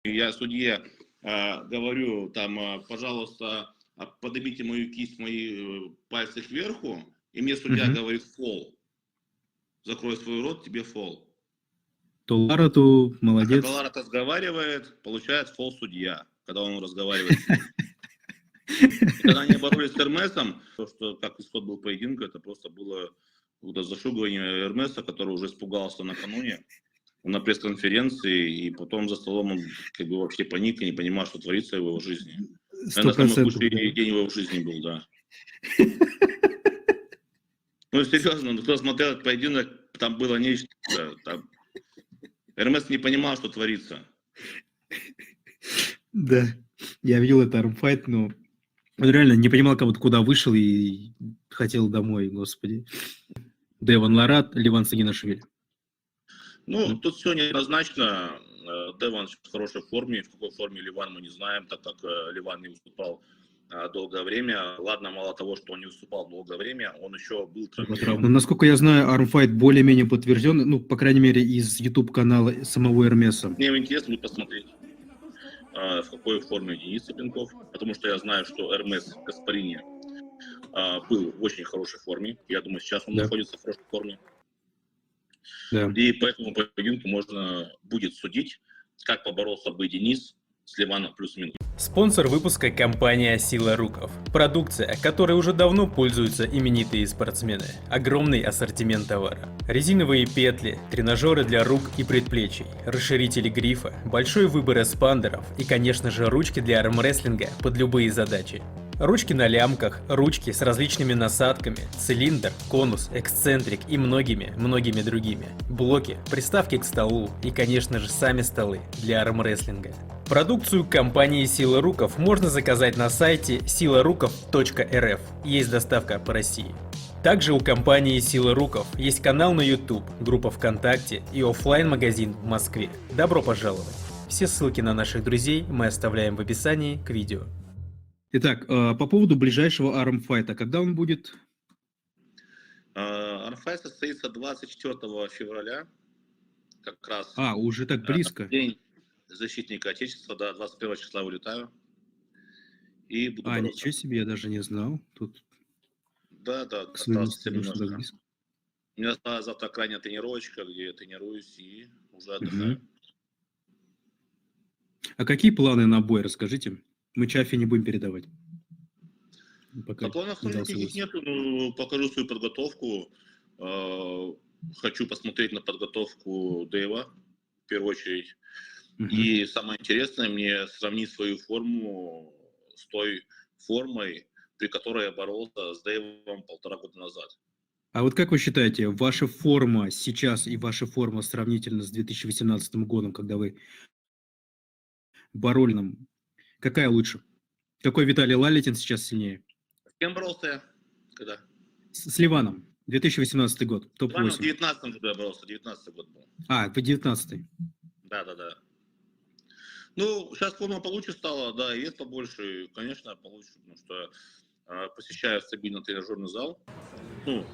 Я судье говорю, там, пожалуйста, поднимите мою кисть, мои пальцы кверху, и мне судья говорит фол. Закрой свой рот, тебе фол. То Лара, то молодец. А когда Лара разговаривает, получает фол судья, когда он разговаривает с ним. И когда они боролись с Эрмесом, то, что как исход был поединка, это просто было зашугивание Эрмеса, который уже испугался накануне на пресс-конференции, и потом за столом он как бы вообще паник и не понимал, что творится в его жизни. Это самый худший день его в жизни был, да. Ну, серьезно, кто смотрел этот поединок, там было нечто. Там... Эрмес не понимал, что творится. Да, я видел это армфайт, но он реально не понимал, куда вышел и хотел домой, господи. Девон Лара, Ливан Сагинашвили. Ну, тут все неоднозначно. Девон в хорошей форме. В какой форме Ливан мы не знаем, так как Ливан не выступал долгое время. Ладно, мало того, что он не выступал долгое время, он еще был травмирован. Но, насколько я знаю, армфайт более-менее подтвержден, ну, по крайней мере, из YouTube-канала самого Эрмеса. Мне интересно будет посмотреть, в какой форме Денис Цыпленков, потому что я знаю, что Эрмес Каспарини был в очень хорошей форме. Я думаю, сейчас он находится в хорошей форме. Да. И по этому поединку можно будет судить, как поборолся бы Денис с Ливаном плюс-минус. Спонсор выпуска – компания «Сила Руков». Продукция, которой уже давно пользуются именитые спортсмены. Огромный ассортимент товара. Резиновые петли, тренажеры для рук и предплечий, расширители грифа, большой выбор эспандеров и, конечно же, ручки для армрестлинга под любые задачи. Ручки на лямках, ручки с различными насадками, цилиндр, конус, эксцентрик и многими другими. Блоки, приставки к столу и, конечно же, сами столы для армрестлинга. Продукцию компании «Сила Руков» можно заказать на сайте silarukov.rf. Есть доставка по России. Также у компании «Сила Руков» есть канал на YouTube, группа ВКонтакте и оффлайн-магазин в Москве. Добро пожаловать! Все ссылки на наших друзей мы оставляем в описании к видео. Итак, по поводу ближайшего армфайта, когда он будет? Армфайт состоится 24 февраля, как раз. Уже так близко. День защитника Отечества, да, 21 числа вылетаю. И буду бороться. Ничего себе, я даже не знал. Тут... Да, осталось совсем немножко. У меня завтра крайняя тренировочка, где я тренируюсь и уже отдыхаю. А какие планы на бой, расскажите? Мы Чафи не будем передавать. Пока на планах никаких нет, покажу свою подготовку. Хочу посмотреть на подготовку Дэйва, в первую очередь. И самое интересное, мне сравнить свою форму с той формой, при которой я боролся с Дэйвом 1,5 года назад. А вот как вы считаете, ваша форма сейчас и ваша форма сравнительно с 2018 годом, когда вы боролись, какая лучше? Какой Виталий Лалитин сейчас сильнее? С кем боролся я? Когда? С Ливаном. 2018 год. Топ-8. В 19 году я боролся, 19 год был. По 19. Да. Ну, сейчас форма получше стала, да, вес побольше, конечно, получше, потому что посещаю стабильно тренажерный зал. Ну,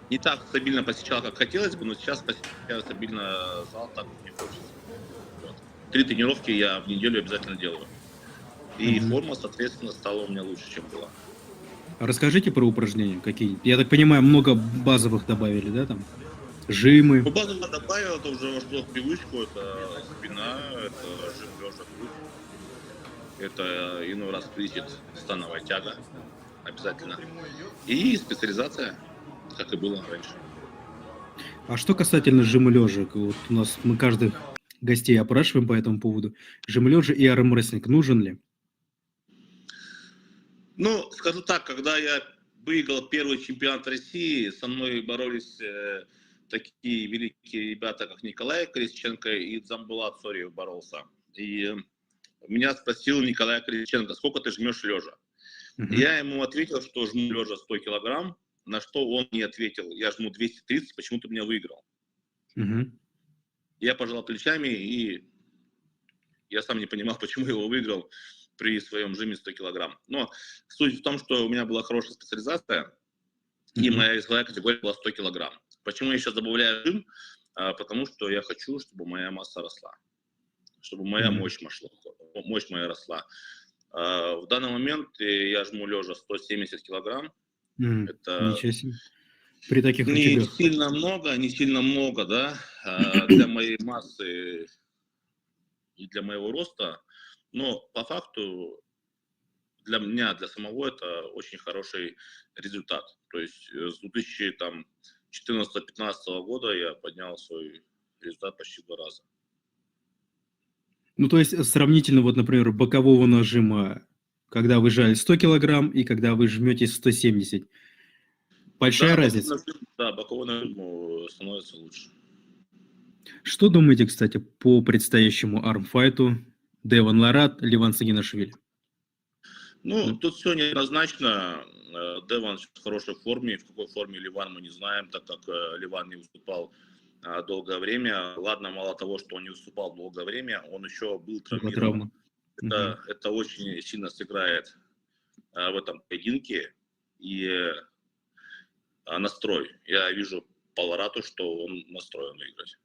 не так стабильно посещал, как хотелось бы, но сейчас посещаю стабильно зал, так как мне хочется. Вот. 3 тренировки я в неделю обязательно делаю. И форма, соответственно, стала у меня лучше, чем была. Расскажите про упражнения какие-нибудь. Я так понимаю, много базовых добавили, да, там? Жимы. Ну, базово добавил, это уже вошло в привычку, это спина, это жим лежа грудь. Это иной раз присед, становая тяга, обязательно. И специализация, как и было раньше. А что касательно жима лежа, вот у нас мы каждых гостей опрашиваем по этому поводу. Жим лежа и армрестлинг нужен ли? Ну, скажу так, когда я выиграл первый чемпионат России, со мной боролись такие великие ребята, как Николай Крестченко и Дзамбулат Сориев боролся. И меня спросил Николай Крестченко, сколько ты жмешь лежа? Я ему ответил, что жму лежа 100 килограмм, на что он мне ответил, я жму 230, почему ты меня выиграл? Я пожал плечами, и я сам не понимал, почему я его выиграл при своем жиме 100 килограмм. Но суть в том, что у меня была хорошая специализация, и моя весовая категория была 100 килограмм. Почему я сейчас добавляю жим? Потому что я хочу, чтобы моя масса росла. чтобы моя Мгм. мощь моя росла. В данный момент я жму лежа 170 килограмм. Это Ничего себе. При таких не рычагах. сильно много, да, для моей массы и для моего роста, но по факту для меня, для самого это очень хороший результат. То есть с 2014-2015 года я поднял свой результат почти в 2 раза. Ну, то есть сравнительно, вот, например, бокового нажима, когда вы жали 100 килограмм и когда вы жмете 170. Большая разница. Боковой нажим становится лучше. Что думаете, кстати, по предстоящему армфайту Девон Ларат, Ливан Сагинашвили? Ну, Ну, тут все неоднозначно. Деван в хорошей форме. В какой форме Ливан мы не знаем, так как Ливан не выступал долгое время. Ладно, мало того, что он не выступал долгое время, он еще был была травмирован. травма. Мгм. Это очень сильно сыграет в этом поединке. И настрой. Я вижу по Ларату, что он настроен выиграть.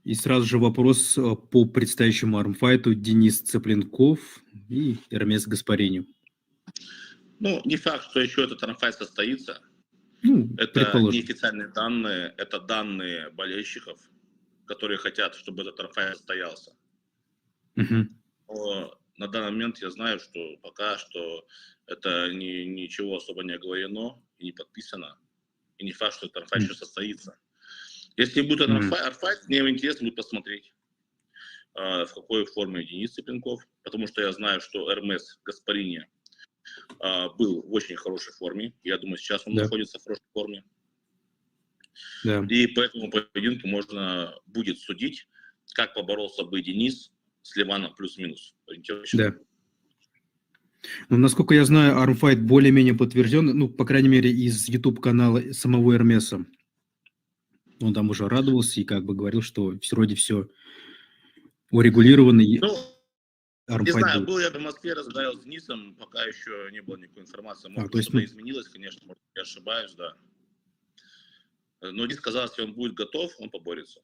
И сразу же вопрос по предстоящему армфайту Денис Цыпленков и Эрмес Гаспарини. Ну, не факт, что еще этот армфайт состоится. Ну, Это предположим. неофициальные данные, это данные болельщиков, которые хотят, чтобы этот армфайт состоялся. Мгм. Но на данный момент я знаю, что пока что это ничего особо не оговорено и не подписано. И не факт, что этот армфайт еще состоится. Если будет Мгм. армфайт, мне интересно будет посмотреть, в какой форме Денис Цыпленков, потому что я знаю, что Эрмес Гаспарини был в очень хорошей форме. Я думаю, сейчас он Да, находится в хорошей форме. да, И по этому поединку можно будет судить, как поборолся бы Денис с Ливаном плюс-минус ориентировочно. да. Ну, насколько я знаю, армфайт более-менее подтвержден, ну, по крайней мере, из YouTube-канала самого Эрмеса. Он там уже радовался и как бы говорил, что вроде все урегулировано, и Ну, не армфайт знаю, будет. был я в Москве, разговаривал с Денисом, пока еще не было никакой информации. Может То быть, есть, что-то ну, изменилось, конечно, может, я ошибаюсь, да. Но Денис сказал, если он будет готов, он поборется.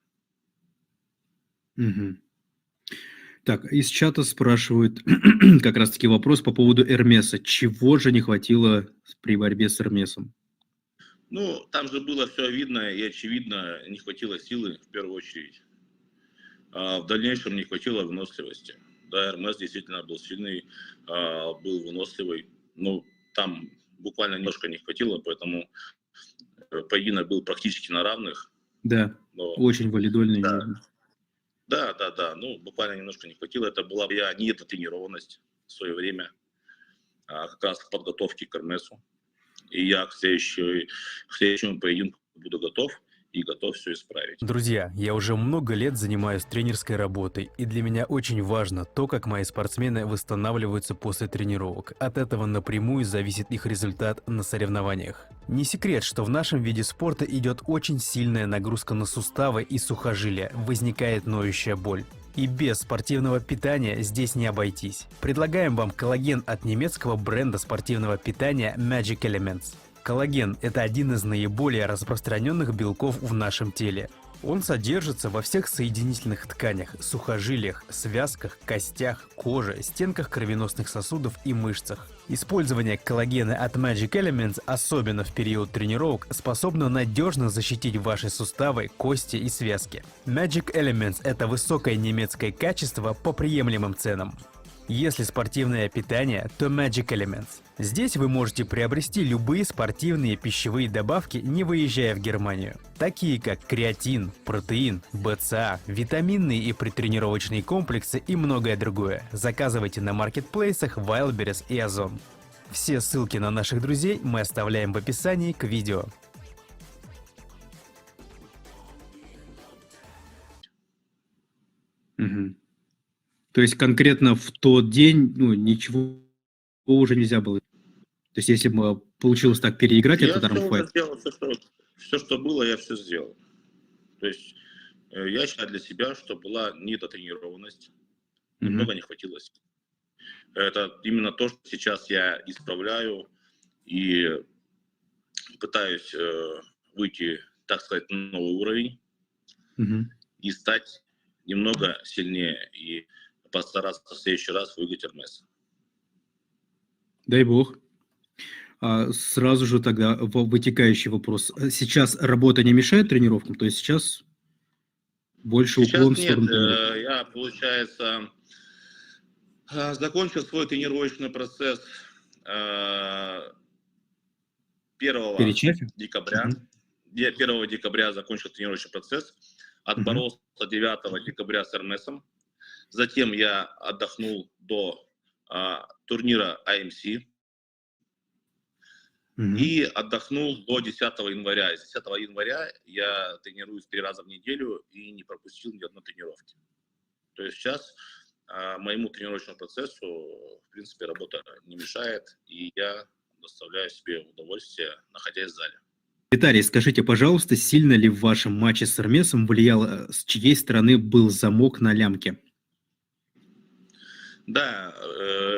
мгм. Так, из чата спрашивают как раз-таки вопрос по поводу Эрмеса. Чего же не хватило при борьбе с Эрмесом? Ну, там же было все видно и очевидно, не хватило силы в первую очередь. А в дальнейшем не хватило выносливости. Да, Эрмес действительно был сильный, был выносливый. Ну, там буквально немножко не хватило, поэтому поединок был практически на равных. Да, Но очень валидольный. да, да. Ну, буквально немножко не хватило. Это была моя недотренированность в свое время, как раз к подготовке к Эрмесу. И я к следующему поединку буду готов и готов все исправить. Друзья, я уже много лет занимаюсь тренерской работой, и для меня очень важно то, как мои спортсмены восстанавливаются после тренировок. От этого напрямую зависит их результат на соревнованиях. Не секрет, что в нашем виде спорта идет очень сильная нагрузка на суставы и сухожилия, возникает ноющая боль. И без спортивного питания здесь не обойтись. Предлагаем вам коллаген от немецкого бренда спортивного питания Magic Elements. Коллаген – это один из наиболее распространенных белков в нашем теле. Он содержится во всех соединительных тканях, сухожилиях, связках, костях, коже, стенках кровеносных сосудов и мышцах. Использование коллагена от Magic Elements, особенно в период тренировок, способно надежно защитить ваши суставы, кости и связки. Magic Elements – это высокое немецкое качество по приемлемым ценам. Если спортивное питание, то Magic Elements. Здесь вы можете приобрести любые спортивные пищевые добавки, не выезжая в Германию. Такие как креатин, протеин, БЦА, витаминные и предтренировочные комплексы и многое другое. Заказывайте на маркетплейсах Wildberries и Озон. Все ссылки на наших друзей мы оставляем в описании к видео. Мгм. То есть конкретно в тот день, ну, ничего уже нельзя было. То есть если бы получилось так переиграть Я этот все уже армфайт, сделал, все, что было, я все сделал. То есть я считаю для себя, что была недотренированность, немного не хватило сил. Это именно то, что сейчас я исправляю и пытаюсь выйти, так сказать, на новый уровень. Мгм. и стать немного сильнее, и постараться в следующий раз выиграть Эрмеса. Дай бог. Сразу же тогда вытекающий вопрос. Сейчас работа не мешает тренировкам? То есть сейчас больше уклон Сейчас в нет, сторону тренировок? я, получается, закончил свой тренировочный процесс э, 1 Перечафе? декабря. Мгм. Я 1 декабря закончил тренировочный процесс, Мгм. отборолся 9 декабря с Эрмесом. Затем я отдохнул до турнира AMC Мгм. и отдохнул до 10 января. И с 10 января я тренируюсь 3 раза в неделю и не пропустил ни одной тренировки. То есть сейчас моему тренировочному процессу, в принципе, работа не мешает, и я доставляю себе удовольствие, находясь в зале. Виталий, скажите, пожалуйста, сильно ли в вашем матче с Эрмесом влияло, с чьей стороны был замок на лямке? Да,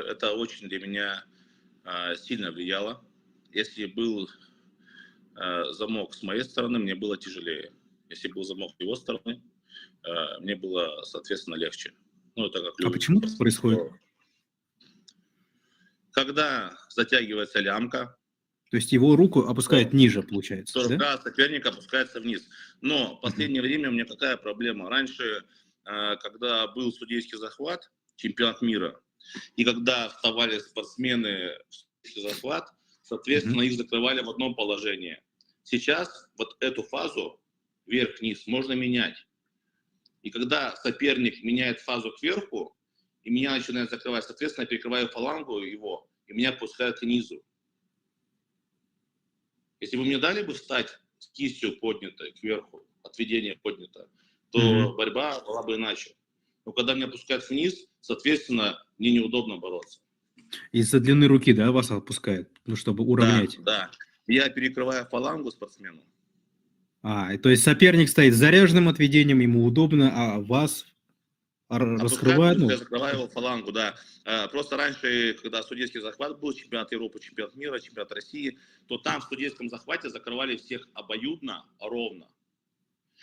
это очень для меня сильно влияло. Если был замок с моей стороны, мне было тяжелее. Если был замок с его стороны, мне было, соответственно, легче. Ну, это как А почему так происходит? Когда затягивается лямка, То есть его руку опускает то, ниже, получается, то да? рука соперника опускается вниз. Но в Мгм. последнее время у меня какая проблема? Раньше, когда был судейский захват, чемпионат мира, и когда вставали спортсмены в судейский захват, соответственно, Мгм. их закрывали в одном положении. Сейчас вот эту фазу вверх-вниз можно менять. И когда соперник меняет фазу кверху, и меня начинает закрывать, соответственно, я перекрываю фалангу его, и меня пускают к низу. Если бы мне дали бы встать с кистью поднятой кверху, отведение поднято, то Мгм. борьба была бы иначе. Но когда меня пускают вниз, соответственно, мне неудобно бороться. Из-за длины руки, да, вас опускает? Ну, чтобы Да, уравнять. да. Я перекрываю фалангу спортсмену. То есть соперник стоит с заряженным отведением, ему удобно, а вас Опускают раскрывает, вниз, я ну, закрываю его фалангу, да. Просто раньше, когда судейский захват был, чемпионат Европы, чемпионат мира, чемпионат России, то там в судейском захвате закрывали всех обоюдно, ровно.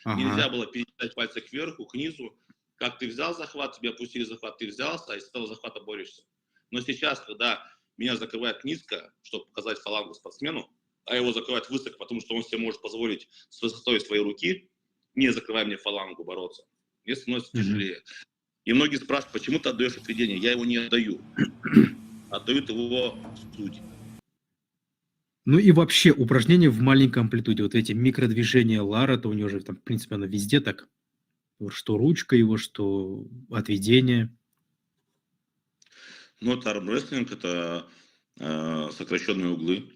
Нельзя ага. было передать пальцы кверху, к низу. Как ты взял захват, тебя опустили захват, ты взялся, а из этого захвата борешься. Но сейчас, когда меня закрывают низко, чтобы показать фалангу спортсмену, а его закрывают высоко, потому что он себе может позволить с высотой своей руки, не закрывая мне фалангу, бороться, мне становится Мгм. тяжелее. И многие спрашивают, почему ты отдаешь отведение? Я его не отдаю. Отдают его судьи. Ну и вообще упражнения в маленькой амплитуде, вот эти микродвижения Лара, то у него же там, в принципе, оно везде так. Вот что ручка его, что отведение. Но это армрестлинг, это сокращенные углы,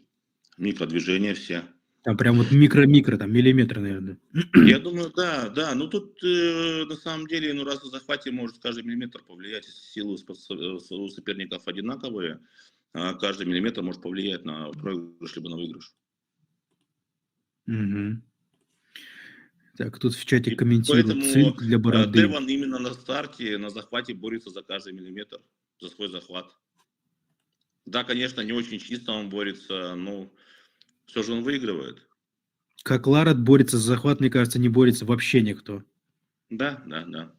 микродвижения все. Там прям вот микро-микро, там миллиметры, наверное. Я думаю, да, да. Ну тут на самом деле, ну раз в захвате может каждый миллиметр повлиять, если силы у соперников одинаковые, каждый миллиметр может повлиять на проигрыш либо на выигрыш. Мгм. Так, тут в чате И комментируют поэтому цинк для бороды. Деван именно на старте, на захвате борется за каждый миллиметр, за свой захват. Да, конечно, не очень чисто он борется, но все же он выигрывает. Как Лара борется за захват, мне кажется, не борется вообще никто. Да, да, да.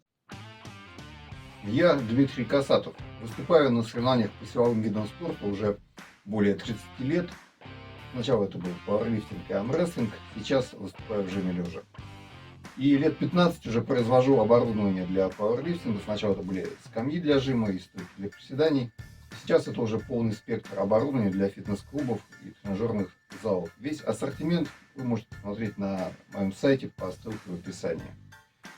Я Дмитрий Касатов. Выступаю на соревнованиях по силовым видам спорта уже более 30 лет. Сначала это был пауэрлифтинг и армрестлинг, сейчас выступаю в жиме лежа. И лет 15 уже произвожу оборудование для пауэрлифтинга. Сначала это были скамьи для жима и стойки для приседаний. Сейчас это уже полный спектр оборудования для фитнес-клубов и тренажерных залов. Весь ассортимент вы можете посмотреть на моем сайте по ссылке в описании.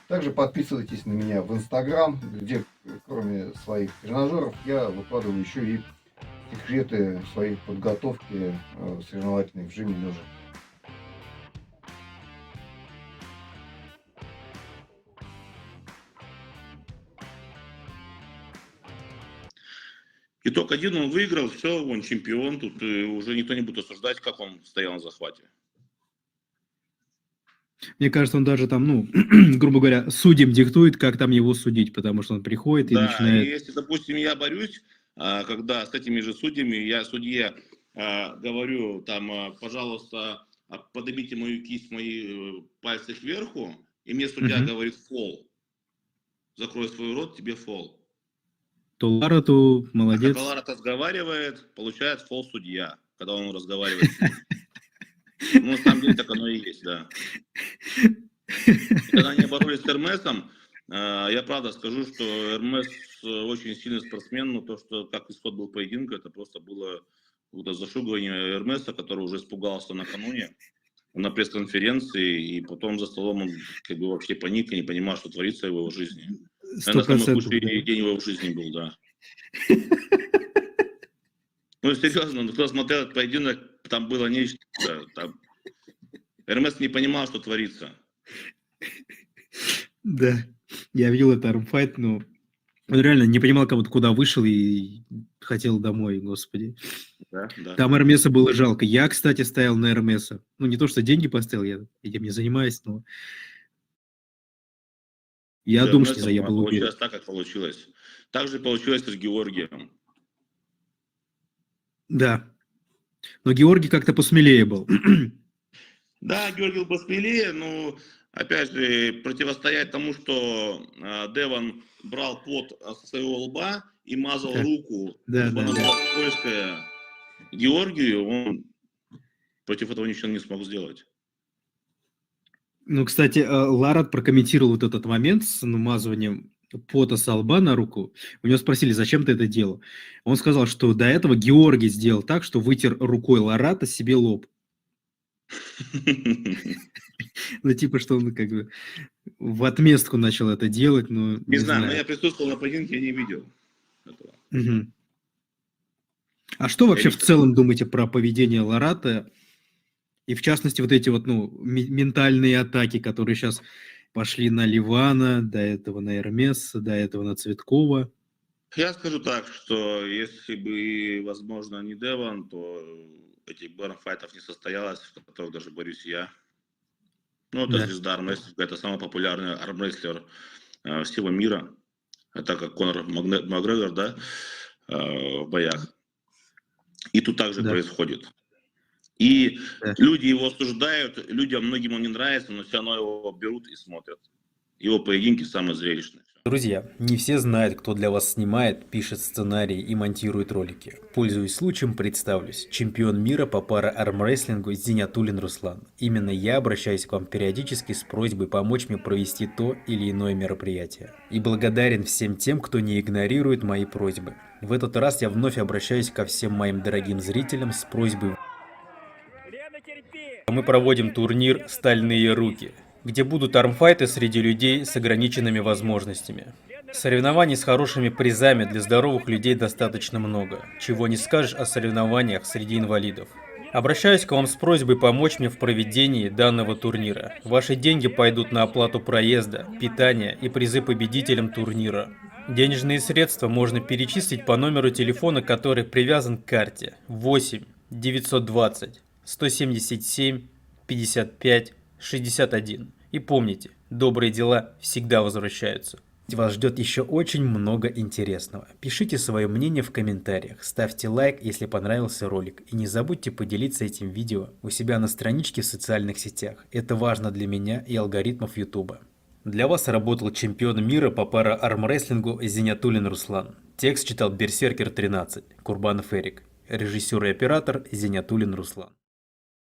Также подписывайтесь на меня в Инстаграм, где кроме своих тренажеров я выкладываю еще и секреты своей подготовки соревновательной в жиме лежа. Итог один, он выиграл, все, он чемпион, тут уже никто не будет осуждать, как он стоял на захвате. Мне кажется, он даже там, ну, грубо говоря, судьям диктует, как там его судить, потому что он приходит и Да, и начинает... если, допустим, я борюсь, когда с этими же судьями, я судье говорю, там, пожалуйста, поднимите мою кисть, мои пальцы кверху, и мне судья Мгм. говорит фол, закрой свой рот, тебе фол. То Лара, то А молодец. когда Лара разговаривает, получает фол судья, когда он разговаривает с ним. Ну, на самом деле так оно и есть, да. И когда они боролись с Эрмесом, я правда скажу, что Эрмес очень сильный спортсмен, но то, что как исход был поединка, это просто было какое-то зашугивание Эрмеса, который уже испугался накануне на пресс-конференции, и потом за столом он как бы вообще паник и не понимал, что творится в его жизни. Наверное, самый 100%, худший да. день в его жизни был, да. Ну, серьезно, кто смотрел этот поединок, там было нечто. Там... Эрмес не понимал, что творится. Да, я видел это армфайт, но он реально не понимал, как вот куда вышел и хотел домой, господи. Да, да. Там Эрмеса было жалко. Я, кстати, ставил на Эрмеса. Ну, не то, что деньги поставил, я этим не занимаюсь, но я С думаю, что Эрмесом я был уверен. получилось так, как получилось. Так же получилось и с Георгием. Да. Но Георгий как-то посмелее был. Да, Георгий был смелее, но, опять же, противостоять тому, что Деван брал пот со своего лба и мазал Да. руку, Да, чтобы да, она да. была скользкая, Георгию, он против этого ничего не смог сделать. Ну, кстати, Ларат прокомментировал вот этот момент с намазыванием пота со лба на руку. У него спросили, зачем ты это делал. Он сказал, что до этого Георгий сделал так, что вытер рукой Ларата себе лоб. Ну, типа, что он как бы в отместку начал это делать, но Не не знаю, но знаю. я присутствовал на поединке, я не видел этого. Мгм. А что вообще в целом думаете про поведение Ларата? И в частности, вот эти вот, ну, ментальные атаки, которые сейчас пошли на Ливана, до этого на Эрмеса, до этого на Цветкова. Я скажу так, что если бы, возможно, не Деван, то этих барфайтов не состоялось, в которых даже борюсь я. Ну, это Да. звезда армрестлинга, это самый популярный армрестлер всего мира. Это как Конор Макгрегор, да, в боях. И тут также Да. происходит. И Да. люди его осуждают, людям, многим он не нравится, но все равно его берут и смотрят. Его поединки самые зрелищные. Друзья, не все знают, кто для вас снимает, пишет сценарии и монтирует ролики. Пользуясь случаем, представлюсь. Чемпион мира по пара-армрестлингу Зинятулин Руслан. Именно я обращаюсь к вам периодически с просьбой помочь мне провести то или иное мероприятие. И благодарен всем тем, кто не игнорирует мои просьбы. В этот раз я вновь обращаюсь ко всем моим дорогим зрителям с просьбой. Мы проводим турнир «Стальные руки», где будут армфайты среди людей с ограниченными возможностями. Соревнований с хорошими призами для здоровых людей достаточно много, чего не скажешь о соревнованиях среди инвалидов. Обращаюсь к вам с просьбой помочь мне в проведении данного турнира. Ваши деньги пойдут на оплату проезда, питания и призы победителям турнира. Денежные средства можно перечислить по номеру телефона, который привязан к карте 8 920 177 55 61. И помните, добрые дела всегда возвращаются. Вас ждет еще очень много интересного. Пишите свое мнение в комментариях, ставьте лайк, если понравился ролик, и не забудьте поделиться этим видео у себя на страничке в социальных сетях. Это важно для меня и алгоритмов YouTube. Для вас работал чемпион мира по пара-армрестлингу Зинятулин Руслан. Текст читал Берсеркер 13, Курбанов Эрик. Режиссер и оператор Зинятулин Руслан.